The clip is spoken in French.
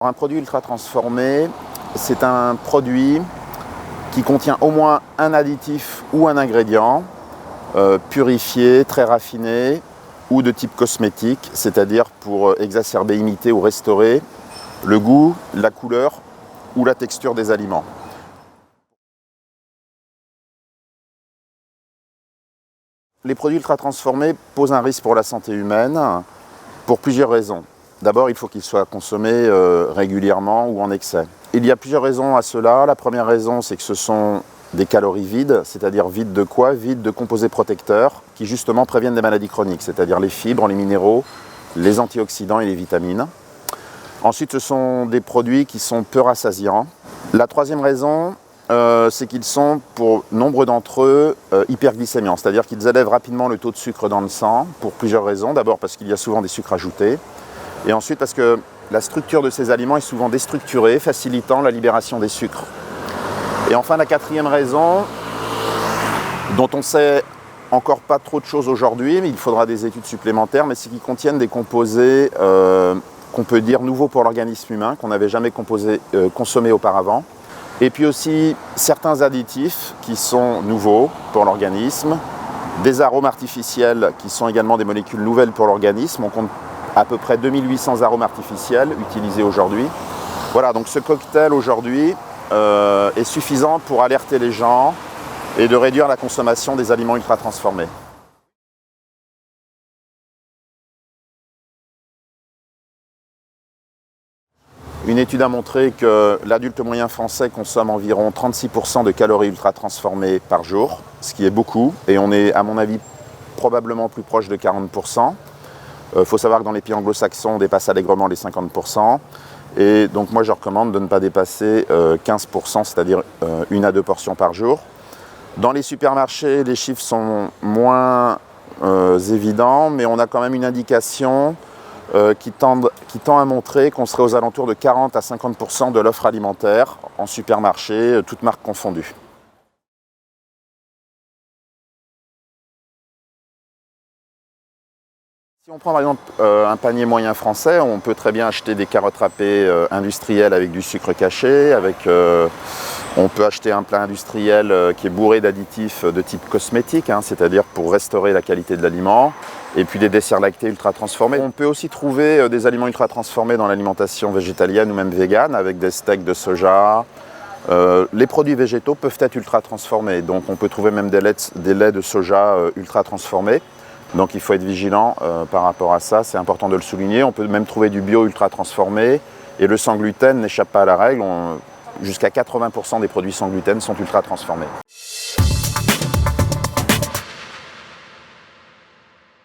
Un produit ultra transformé, c'est un produit qui contient au moins un additif ou un ingrédient purifié, très raffiné ou de type cosmétique, c'est-à-dire pour exacerber, imiter ou restaurer le goût, la couleur ou la texture des aliments. Les produits ultra transformés posent un risque pour la santé humaine pour plusieurs raisons. D'abord, il faut qu'ils soient consommés régulièrement ou en excès. Il y a plusieurs raisons à cela. La première raison, c'est que ce sont des calories vides, c'est-à-dire vides de quoi? Vides de composés protecteurs qui justement préviennent des maladies chroniques, c'est-à-dire les fibres, les minéraux, les antioxydants et les vitamines. Ensuite, ce sont des produits qui sont peu rassasiants. La troisième raison, c'est qu'ils sont, pour nombre d'entre eux, hyperglycémiants, c'est-à-dire qu'ils élèvent rapidement le taux de sucre dans le sang pour plusieurs raisons. D'abord parce qu'il y a souvent des sucres ajoutés, et ensuite parce que la structure de ces aliments est souvent déstructurée, facilitant la libération des sucres. Et enfin, la quatrième raison, dont on sait encore pas trop de choses aujourd'hui, mais il faudra des études supplémentaires, mais c'est qu'ils contiennent des composés qu'on peut dire nouveaux pour l'organisme humain, qu'on n'avait jamais consommés auparavant. Et puis aussi certains additifs qui sont nouveaux pour l'organisme, des arômes artificiels qui sont également des molécules nouvelles pour l'organisme. On compte à peu près 2800 arômes artificiels utilisés aujourd'hui. Voilà, donc ce cocktail aujourd'hui est suffisant pour alerter les gens et de réduire la consommation des aliments ultra transformés. Une étude a montré que l'adulte moyen français consomme environ 36% de calories ultra transformées par jour, ce qui est beaucoup, et on est à mon avis probablement plus proche de 40%. Il faut savoir que dans les pays anglo-saxons, on dépasse allègrement les 50%. Et donc moi je recommande de ne pas dépasser 15%, c'est-à-dire 1 à 2 portions par jour. Dans les supermarchés, les chiffres sont moins évidents, mais on a quand même une indication qui tend à montrer qu'on serait aux alentours de 40 à 50% de l'offre alimentaire en supermarché, toutes marques confondues. Si on prend par exemple un panier moyen français, on peut très bien acheter des carottes râpées industrielles avec du sucre caché, on peut acheter un plat industriel qui est bourré d'additifs de type cosmétique, c'est-à-dire pour restaurer la qualité de l'aliment, et puis des desserts lactés ultra transformés. On peut aussi trouver des aliments ultra transformés dans l'alimentation végétalienne ou même végane, avec des steaks de soja. Les produits végétaux peuvent être ultra transformés, donc on peut trouver même des laits de soja ultra transformés. Donc il faut être vigilant par rapport à ça, c'est important de le souligner. On peut même trouver du bio ultra transformé, et le sans gluten n'échappe pas à la règle. Jusqu'à 80% des produits sans gluten sont ultra transformés.